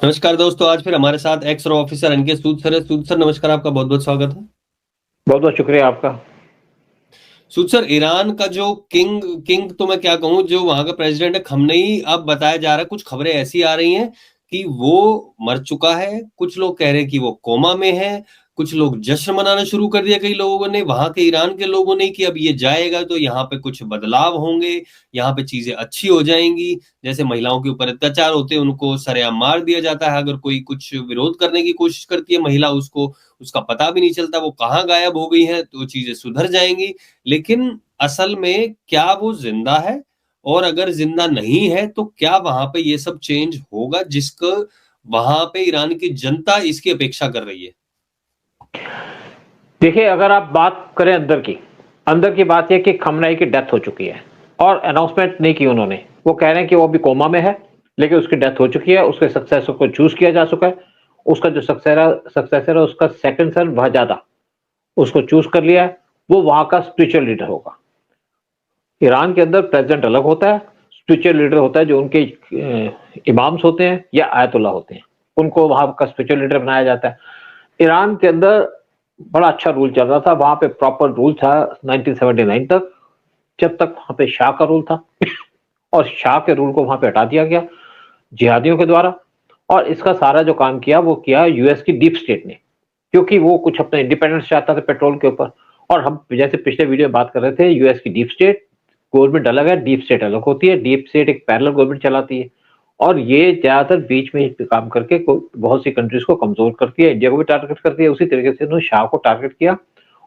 नमस्कार दोस्तों, आज फिर हमारे साथ एक्स रो ऑफिसर अनके सूद सर है। सूद सर नमस्कार, आपका बहुत बहुत स्वागत है। बहुत बहुत शुक्रिया आपका। सूद सर, ईरान का जो किंग किंग तो मैं क्या कहूँ, जो वहां का प्रेसिडेंट है खमनेई, अब बताया जा रहा है, कुछ खबरें ऐसी आ रही हैं कि वो मर चुका है। कुछ लोग कह रहे हैं कि वो कोमा में है। कुछ लोग जश्न मनाना शुरू कर दिया, कई लोगों ने, वहां के ईरान के लोगों ने, कि अब ये जाएगा तो यहाँ पे कुछ बदलाव होंगे, यहाँ पे चीजें अच्छी हो जाएंगी। जैसे महिलाओं के ऊपर अत्याचार होते हैं उनको सरेआम मार दिया जाता है, अगर कोई कुछ विरोध करने की कोशिश करती है महिला, उसको उसका पता भी नहीं चलता वो कहाँ गायब हो गई है, तो चीजें सुधर जाएंगी। लेकिन असल में क्या वो जिंदा है? और अगर जिंदा नहीं है तो क्या वहां पे ये सब चेंज होगा जिसको वहां पे ईरान की जनता इसकी अपेक्षा कर रही है? देखिए, अगर आप बात करें अंदर की बात यह कि खमनाई की डेथ हो चुकी है और अनाउंसमेंट नहीं की उन्होंने। वो कह रहे हैं कि वो अभी कोमा में है, लेकिन उसकी डेथ हो चुकी है, उसके सक्सेसर को चूज किया जा चुका है। उसका जो सक्सेसर है, उसका सेकंड सन वहजादा, उसको चूज कर लिया है। वो वहां का स्पिरिचुअल लीडर होगा। ईरान के अंदर प्रेसिडेंट अलग होता है, स्पिरिचुअल लीडर होता है, जो उनके इमाम्स होते हैं या आयतुल्ला होते हैं, उनको वहां का स्पिरिचुअल लीडर बनाया जाता है। ईरान के अंदर बड़ा अच्छा रूल चल रहा था, वहां पे प्रॉपर रूल था 1979 तक, जब तक वहां पे शाह का रूल था। और शाह के रूल को वहां पे हटा दिया गया जिहादियों के द्वारा। और इसका सारा जो काम किया वो किया यूएस की डीप स्टेट ने, क्योंकि वो कुछ अपना इंडिपेंडेंस चाहता था पेट्रोल के ऊपर। और हम जैसे पिछले वीडियो में बात कर रहे थे, यूएस की डीप स्टेट गवर्नमेंट अलग है, डीप स्टेट अलग होती है। डीप स्टेट एक पैरेलल गवर्नमेंट चलाती है और ये ज्यादातर बीच में काम करके बहुत सी कंट्रीज को कमजोर करती है, इंडिया को भी टारगेट करती है। उसी तरीके से उन्होंने शाह को टारगेट किया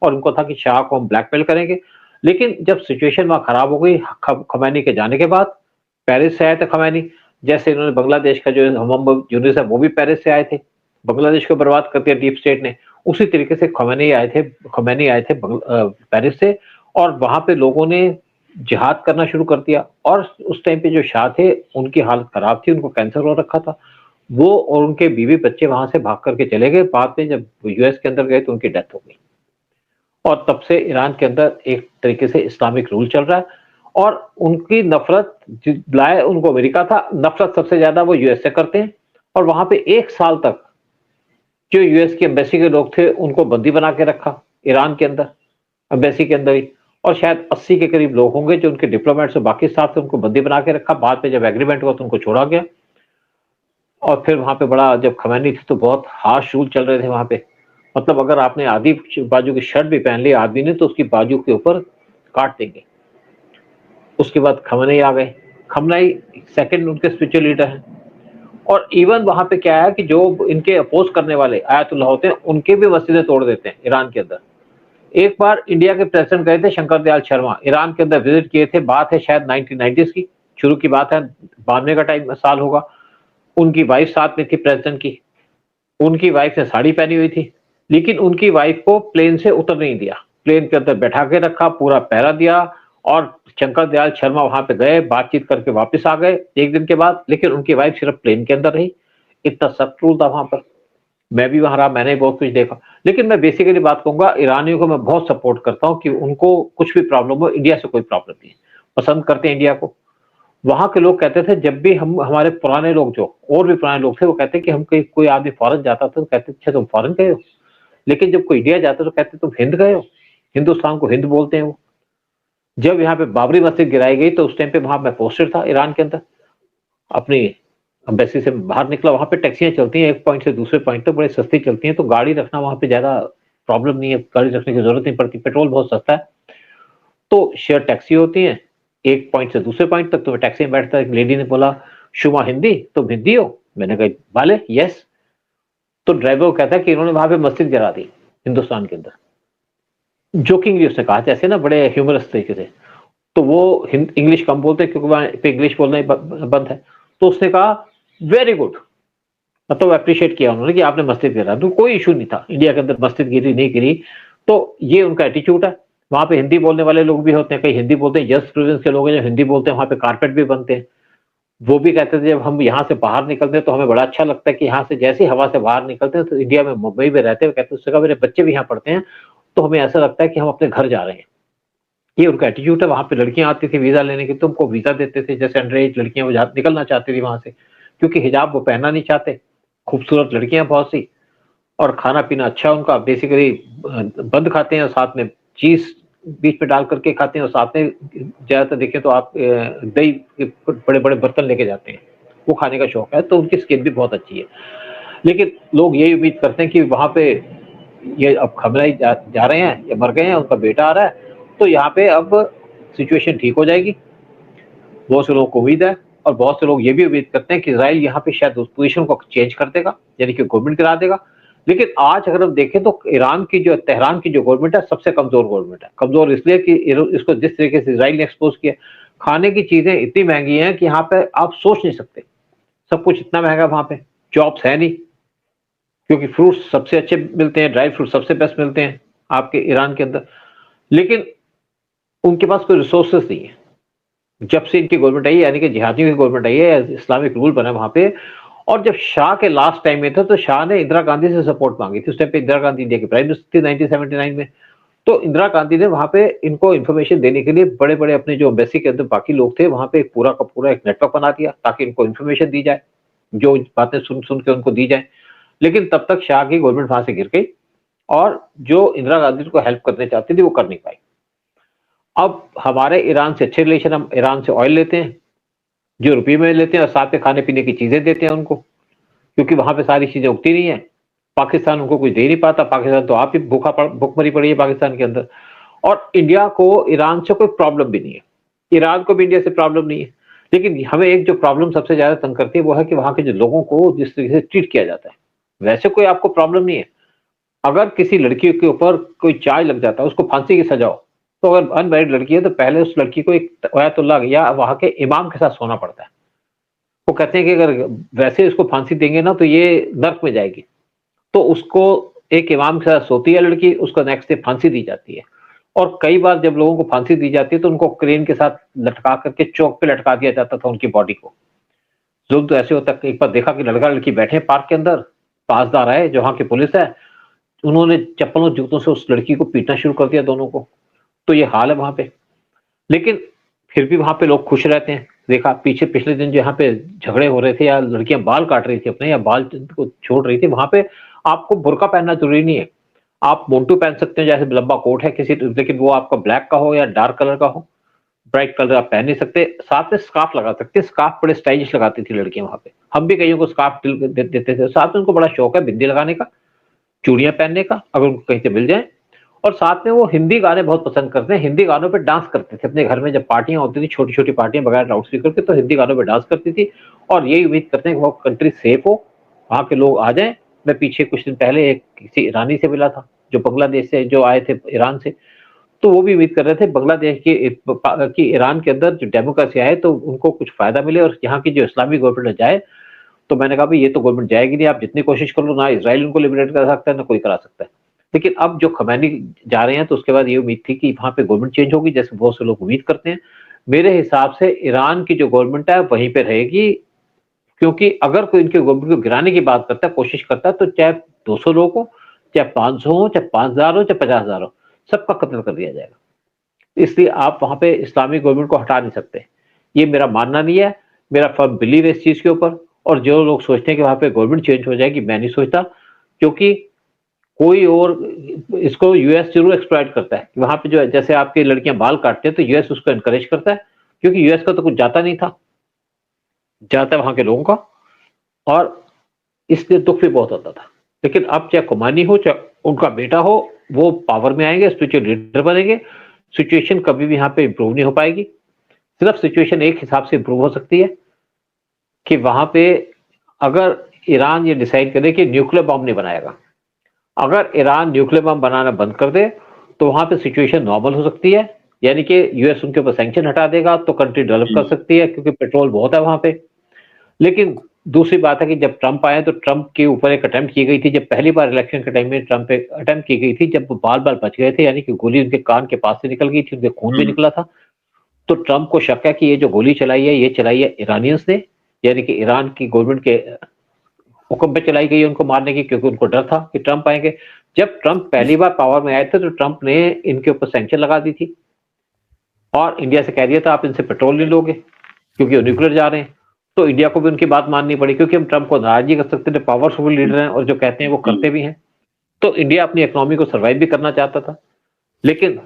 और उनको था कि शाह को हम ब्लैकमेल करेंगे। लेकिन जब सिचुएशन वहां खराब हो गई खमैनी के जाने के बाद, पेरिस से आए थे खमैनी। जैसे इन्होंने बांग्लादेश का जो मोहम्मद यूनुस है वो भी पेरिस से आए थे, बांग्लादेश को बर्बाद कर दिया डीप स्टेट ने। उसी तरीके से खमैनी आए थे पेरिस से। और वहां पे लोगों ने जिहाद करना शुरू कर दिया। और उस टाइम पे जो शाह थे, उनकी हालत खराब थी, उनको कैंसर हो रखा था। वो और उनके बीवी बच्चे वहां से भाग करके चले गए। बाद में जब यूएस के अंदर गए तो उनकी डेथ हो गई। और तब से ईरान के अंदर एक तरीके से इस्लामिक रूल चल रहा है। और उनकी नफरत लाए उनको अमेरिका था, नफरत सबसे ज्यादा वो यूएस से करते हैं। और वहां पे 1 साल तक जो यूएस की एम्बेसी के लोग थे उनको बंदी बना के रखा ईरान के अंदर, एम्बेसी के अंदर ही। और शायद 80 के करीब लोग होंगे जो उनके डिप्लोमेट्स और बाकी स्टाफ थे, उनको बंदी बना के रखा। बाद में जब एग्रीमेंट हुआ तो उनको छोड़ा गया। और फिर वहां पे बड़ा, जब खमैनी थी तो बहुत हार्श रूल चल रहे थे वहां पे। मतलब अगर आपने आधी बाजू की शर्ट भी पहन ली आदमी ने, तो उसकी बाजू के ऊपर काट देंगे। उसके बाद खमनई आ गए। खमनई सेकंड उनके स्पिरिचुअल लीडर हैं। और इवन वहां पे क्या है कि जो इनके अपोज करने वाले आयतुल्ला होते हैं, उनके भी मस्जिदें तोड़ देते हैं ईरान के अंदर। एक बार इंडिया के प्रेसिडेंट गए थे शंकर दयाल शर्मा, ईरान के अंदर विजिट किए थे। बात है शायद 1990s की, शुरू की बात है, 92 का टाइम साल होगा। उनकी वाइफ साथ में थी प्रेसिडेंट की। उनकी वाइफ ने साड़ी पहनी हुई थी, लेकिन उनकी वाइफ को प्लेन से उतर नहीं दिया, प्लेन के अंदर बैठा के रखा, पूरा पहरा दिया। और शंकर दयाल शर्मा वहां पे गए, बातचीत करके वापस आ गए 1 दिन के बाद, लेकिन उनकी वाइफ सिर्फ प्लेन के अंदर रही। इतना सख्त रूल था वहां पर। मैं भी वहां रहा, मैंने बहुत कुछ देखा। लेकिन मैं बेसिकली बात कहूंगा, ईरानियों को मैं बहुत सपोर्ट करता हूँ कि उनको कुछ भी प्रॉब्लम हो, इंडिया से कोई प्रॉब्लम नहीं है, पसंद करते हैं इंडिया को। वहां के लोग कहते थे, जब भी हम, हमारे पुराने लोग जो और भी पुराने लोग थे, वो कहते कि हम कोई आदमी फॉरेन जाता था तो कहते अच्छा तुम फॉरेन गए हो। लेकिन जब कोई इंडिया जाता तो कहते तुम हिंद गए हो। हिंदुस्तान को हिंद बोलते हैं वो। जब यहाँ पे बाबरी मस्जिद गिराई गई तो उस टाइम पे वहां मैं पोस्टेड था ईरान के अंदर, अपनी एम्बेसी से बाहर निकला। वहां पे टैक्सियां चलती हैं एक पॉइंट से दूसरे पॉइंट तक, बड़े सस्ती चलती हैं, तो गाड़ी रखना वहां पे ज्यादा प्रॉब्लम नहीं है, गाड़ी रखने की जरूरत नहीं पड़ती, पेट्रोल बहुत सस्ता है। तो शेयर टैक्सी होती है, एक पॉइंट से दूसरे पॉइंट तक। तो मैं टैक्सी में बैठता, एक लेडी ने बोला शुमा हिंदी, तुम हिंदी हो? मैंने कहा वाले यस। तो ड्राइवर को कहता है कि इन्होंने वहां पे मस्जिद गिरा दी हिंदुस्तान के अंदर। जोकिंगली उसने कहा, जैसे ना बड़े ह्यूमरस तरीके से। तो वो इंग्लिश कम बोलते हैं, क्योंकि वहां पे इंग्लिश बोलना ही बंद है। तो उसने कहा वेरी गुड, मतलब अप्रिशिएट किया उन्होंने कि आपने मस्जिद गिरा। तो कोई इशू नहीं था, इंडिया के अंदर मस्जिद गिरी नहीं गिरी। तो ये उनका एटीट्यूड है। वहां पे हिंदी बोलने वाले लोग भी होते हैं, कई हिंदी बोलते हैं, जस्ट प्रोविंस के लोग हैं जो हिंदी बोलते हैं, वहां पे कारपेट भी बनते हैं। वो भी कहते थे जब हम यहाँ से बाहर निकलते हैं तो हमें बड़ा अच्छा लगता है कि यहाँ से जैसे ही हवा से बाहर निकलते हैं, तो इंडिया में मुंबई में रहते हुए कहते हैं, उससे कहा मेरे बच्चे भी यहाँ पढ़ते हैं, तो हमें ऐसा लगता है कि हम अपने घर जा रहे हैं। ये उनका एटीट्यूड है। वहां पे लड़कियां आती थी वीजा लेने की, तुमको वीजा देते थे, जैसे अंडर एज लड़कियां वो निकलना चाहती थी वहां से, क्योंकि हिजाब वो पहनना नहीं चाहते। खूबसूरत लड़कियां बहुत सी, और खाना पीना अच्छा उनका, बेसिकली बंद खाते हैं और साथ में चीज बीच में डाल करके खाते हैं, और साथ में ज्यादातर देखें तो आप दही के बड़े बड़े बर्तन लेके जाते हैं, वो खाने का शौक है, तो उनकी स्किन भी बहुत अच्छी है। लेकिन लोग यही उम्मीद करते हैं कि वहां पे ये अब खमनाई जा रहे हैं या मर गए हैं, उनका बेटा आ रहा है, तो यहाँ पे अब सिचुएशन ठीक हो जाएगी, बहुत से लोगों को उम्मीद है। और बहुत से लोग ये भी उम्मीद करते हैं कि इसराइल यहाँ पे शायद उस पोजीशन को चेंज कर देगा, यानी कि गवर्नमेंट गिरा देगा। लेकिन आज अगर हम देखें तो ईरान की जो तेहरान की जो गवर्नमेंट है, सबसे कमजोर गवर्नमेंट है। कमजोर इसलिए कि इसको जिस तरीके से इसराइल ने एक्सपोज किया, खाने की चीजें इतनी महंगी हैं कि यहाँ पे आप सोच नहीं सकते, सब कुछ इतना महंगा वहां पे, जॉब्स है नहीं, क्योंकि फ्रूट्स सबसे अच्छे मिलते हैं, ड्राई फ्रूट सबसे बेस्ट मिलते हैं आपके ईरान के अंदर, लेकिन उनके पास कोई रिसोर्सेस नहीं है। जब से इनकी गवर्नमेंट आई है, यानी कि जिहादियों की गवर्नमेंट आई है, इस्लामिक रूल बना वहां पे, और जब शाह के लास्ट टाइम में था तो शाह ने इंदिरा गांधी से सपोर्ट मांगी थी। उस टाइम पे इंदिरा गांधी इंडिया की प्राइम मिनिस्टर थी 1979 में। तो इंदिरा गांधी ने वहां पे इनको इन्फॉर्मेशन देने के लिए बड़े बड़े अपने जो एम्बेसी के अंदर बाकी लोग थे वहां पे एक पूरा का पूरा एक नेटवर्क बना दिया, ताकि इनको इन्फॉर्मेशन दी जाए, जो बातें सुन सुन के उनको दी जाए। लेकिन तब तक शाह की गवर्नमेंट वहां से गिर गई, और जो इंदिरा गांधी को हेल्प करने चाहती थी वो कर नहीं पाई। अब हमारे ईरान से अच्छे रिलेशन, हम ईरान से ऑयल लेते हैं जो रुपये में लेते हैं, और साथ में खाने पीने की चीजें देते हैं उनको, क्योंकि वहां पे सारी चीजें उगती नहीं है। पाकिस्तान उनको कुछ दे नहीं पाता, पाकिस्तान तो आप ही भूखमरी पड़ी है पाकिस्तान के अंदर। और इंडिया को ईरान से कोई प्रॉब्लम भी नहीं है, ईरान को भी इंडिया से प्रॉब्लम नहीं है। लेकिन हमें एक जो प्रॉब्लम सबसे ज्यादा तंग करती है वो है कि वहां के जो लोगों को जिस तरीके से ट्रीट किया जाता है, वैसे कोई आपको प्रॉब्लम नहीं है। अगर किसी लड़की के ऊपर कोई चार्ज लग जाता है, उसको फांसी की सजा हो, तो अगर अनमैरिड लड़की है तो पहले उस लड़की को एक आयतुल्लाह या वहां के इमाम के साथ सोना पड़ता है। वो कहते हैं कि अगर वैसे इसको फांसी देंगे ना तो ये नर्क में जाएगी, तो उसको एक इमाम के साथ सोती है लड़की, उसको नेक्स्ट डे फांसी दी जाती है। और कई बार जब लोगों को फांसी दी जाती है तो उनको क्रेन के साथ लटका करके चौक पे लटका दिया जाता था उनकी बॉडी को। जुल्म तो ऐसे होता है, एक बार देखा कि लड़का लड़की बैठे पार्क के अंदर, पासदार आए जो वहां की पुलिस है, उन्होंने चप्पलों जूतों से उस लड़की को पीटना शुरू कर दिया दोनों को। तो ये हाल है वहां पे। लेकिन फिर भी वहां पे लोग खुश रहते हैं। देखा पीछे पिछले दिन जो यहाँ पे झगड़े हो रहे थे या लड़कियां बाल काट रही थी अपने, या बाल को छोड़ रही थी, वहां पे आपको बुर्का पहनना जरूरी नहीं है, आप मोंटू पहन सकते हैं, जैसे लंबा कोट है किसी, लेकिन वो आपका ब्लैक का हो या डार्क कलर का हो, ब्राइट कलर आप पहन नहीं सकते। साथ में स्कार्फ लगा सकते हैं, स्कार्फ बड़े स्टाइलिश लगाती थी लड़कियां वहां पे, हम भी कईयों को स्कार्फ देते थे। साथ में उनको बड़ा शौक है बिंदी लगाने का, चूड़ियां पहनने का, अगर उनको कहीं से मिल जाए। और साथ में वो हिंदी गाने बहुत पसंद करते हैं, हिंदी गानों पे डांस करते थे अपने घर में, जब पार्टियां होती थी छोटी छोटी पार्टियां बगैर लाउड स्पीकर के, तो हिंदी गानों पे डांस करती थी। और यही उम्मीद करते हैं कि वो कंट्री सेफ हो, वहां के लोग आ जाएं। मैं पीछे कुछ दिन पहले एक किसी ईरानी से मिला था जो बांग्लादेश से जो आए थे ईरान से, तो वो भी उम्मीद कर रहे थे बांग्लादेश की ईरान के अंदर जो डेमोक्रेसी आए तो उनको कुछ फायदा मिले, और यहाँ की जो इस्लामिक गवर्नमेंट जाए। तो मैंने कहा भाई ये तो गवर्नमेंट जाएगी नहीं, आप जितनी कोशिश कर लो, ना इसराइल उनको लिबरेट कर सकता है ना कोई करा सकता है। लेकिन अब जो खमैनी जा रहे हैं तो उसके बाद ये उम्मीद थी कि वहां पे गवर्नमेंट चेंज होगी, जैसे बहुत से लोग उम्मीद करते हैं। मेरे हिसाब से ईरान की जो गवर्नमेंट है वहीं पे रहेगी, क्योंकि अगर कोई इनकी गवर्नमेंट को गिराने की बात करता है, कोशिश करता है, तो चाहे 200 लोग हो, चाहे 500 हो, चाहे 5000 हो, चाहे 50,000 हो, सबका कत्ल कर दिया जाएगा। इसलिए आप वहां पे इस्लामिक गवर्नमेंट को हटा नहीं सकते। ये मेरा मानना नहीं है, मेरा फर्म बिलीव है इस चीज के ऊपर। और जो लोग सोचते हैं कि वहां पे गवर्नमेंट चेंज हो जाएगी, मैं नहीं सोचता, क्योंकि कोई और इसको यूएस जरूर एक्सप्लॉइट करता है। वहां पे जो जैसे आपकी लड़कियां बाल काटते हैं तो यूएस उसको एनकरेज करता है, क्योंकि यूएस का तो कुछ जाता नहीं था, जाता है वहां के लोगों का, और इसलिए दुख भी बहुत होता था। लेकिन अब चाहे खुमानी हो चाहे उनका बेटा हो, वो पावर में आएंगे, स्पिरिचुअल लीडर बनेंगे, सिचुएशन कभी भी यहाँ पे इंप्रूव नहीं हो पाएगी। सिर्फ सिचुएशन एक हिसाब से इंप्रूव हो सकती है कि वहां पे अगर ईरान ये डिसाइड करे कि न्यूक्लियर बॉम्ब नहीं बनाएगा, अगर ईरान न्यूक्लियर बम बनाना बंद कर दे तो वहां पे सिचुएशन नॉर्मल हो सकती है, यानी कि यूएस उनके ऊपर सैंक्शन हटा देगा तो कंट्री डेवलप कर सकती है, क्योंकि पेट्रोल बहुत है वहां पे। लेकिन दूसरी बात है कि जब ट्रंप आए तो ट्रंप के ऊपर एक अटेम्प्ट की गई थी, जब पहली बार इलेक्शन के टाइम में ट्रंप पे अटेम्प्ट की गई थी, जब वो बाल बाल बच गए थे, यानी कि गोली उनके कान के पास से निकल गई थी, उनके खून भी निकला था। तो ट्रंप को शक है कि ये जो गोली चलाई है ये चलाई है ईरानियंस ने, यानी कि ईरान की गवर्नमेंट के हुक्म पे चलाई गई उनको मारने की, क्योंकि उनको डर था कि ट्रंप आएंगे। जब ट्रंप पहली बार पावर में आए थे तो ट्रंप ने इनके ऊपर सैंक्शन लगा दी थी, और इंडिया से कह दिया था आप इनसे पेट्रोल नहीं लोगे क्योंकि वो न्यूक्लियर जा रहे हैं। तो इंडिया को भी उनकी बात माननी पड़ी, क्योंकि हम ट्रंप को नाराज नहीं कर सकते थे, पावरफुल लीडर हैं और जो कहते हैं वो करते भी हैं। तो इंडिया अपनी इकोनॉमी को सर्वाइव भी करना चाहता था, लेकिन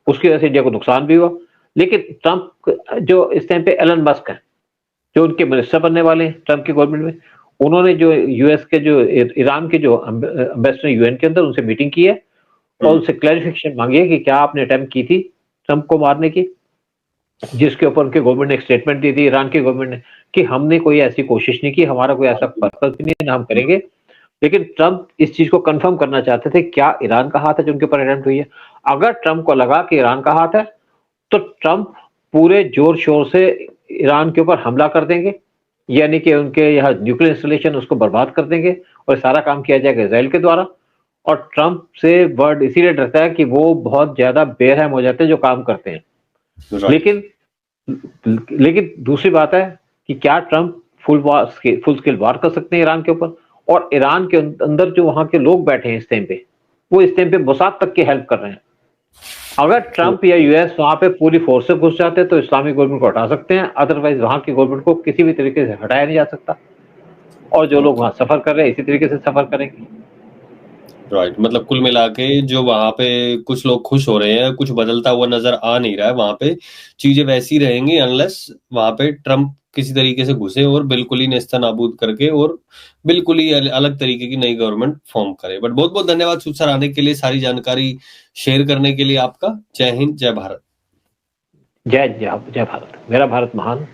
उसकी वजह से इंडिया को नुकसान भी हुआ। लेकिन ट्रंप जो इस टाइम पे एलन मस्क है, जो उनके मिनिस्टर बनने वाले हैं ट्रंप की गवर्नमेंट में, उन्होंने जो यूएस के जो ईरान के जो एम्बेसडर यूएन के अंदर, उनसे मीटिंग की है और उनसे क्लैरिफिकेशन मांगी है कि क्या आपने अटेम्प्ट की थी ट्रंप को मारने की, जिसके ऊपर उनके गवर्नमेंट ने एक स्टेटमेंट दी थी, ईरान की गवर्नमेंट ने, कि हमने कोई ऐसी कोशिश नहीं की, हमारा कोई ऐसा पर्पस भी नहीं, ना हम करेंगे। लेकिन ट्रंप इस चीज को कंफर्म करना चाहते थे, क्या ईरान का हाथ है जो उनके ऊपर अटेम्प्ट हुई है। अगर ट्रंप को लगा कि ईरान का हाथ है, तो ट्रंप पूरे जोर शोर से ईरान के ऊपर हमला कर देंगे, यानी कि उनके यहाँ न्यूक्लियर इंस्टॉलेशन उसको बर्बाद कर देंगे और सारा काम किया जाएगा इसराइल के द्वारा। और ट्रंप से वर्ड इसीलिए डरता है कि वो बहुत ज्यादा बेरहम हो जाते हैं जो काम करते हैं। लेकिन दूसरी बात है कि क्या ट्रंप फुल स्केल वार कर सकते हैं ईरान के ऊपर, और ईरान के अंदर जो वहां के लोग बैठे हैं इस टाइम पे, वो इस टाइम पे मोसाद तक की हेल्प कर रहे हैं। अगर ट्रंप या यूएस वहां पे पूरी फोर्स से घुस जाते तो इस्लामिक गवर्नमेंट को हटा सकते हैं, अदरवाइज वहां की गवर्नमेंट को किसी भी तरीके से हटाया नहीं जा सकता, और जो लोग वहां सफर कर रहे हैं इसी तरीके से सफर करेंगे। राइट, मतलब कुल मिला के जो वहां पे कुछ लोग खुश हो रहे हैं, कुछ बदलता हुआ नजर आ नहीं रहा है, वहां पे चीजें वैसी रहेंगी अनलेस वहां पे ट्रंप किसी तरीके से घुसे और बिल्कुल ही नेस्तनाबूद करके और बिल्कुल ही अलग तरीके की नई गवर्नमेंट फॉर्म करे। बट बहुत बहुत धन्यवाद सुध सर आने के लिए, सारी जानकारी शेयर करने के लिए आपका। जय हिंद, जय भारत। जय जय जय भारत, मेरा भारत महान।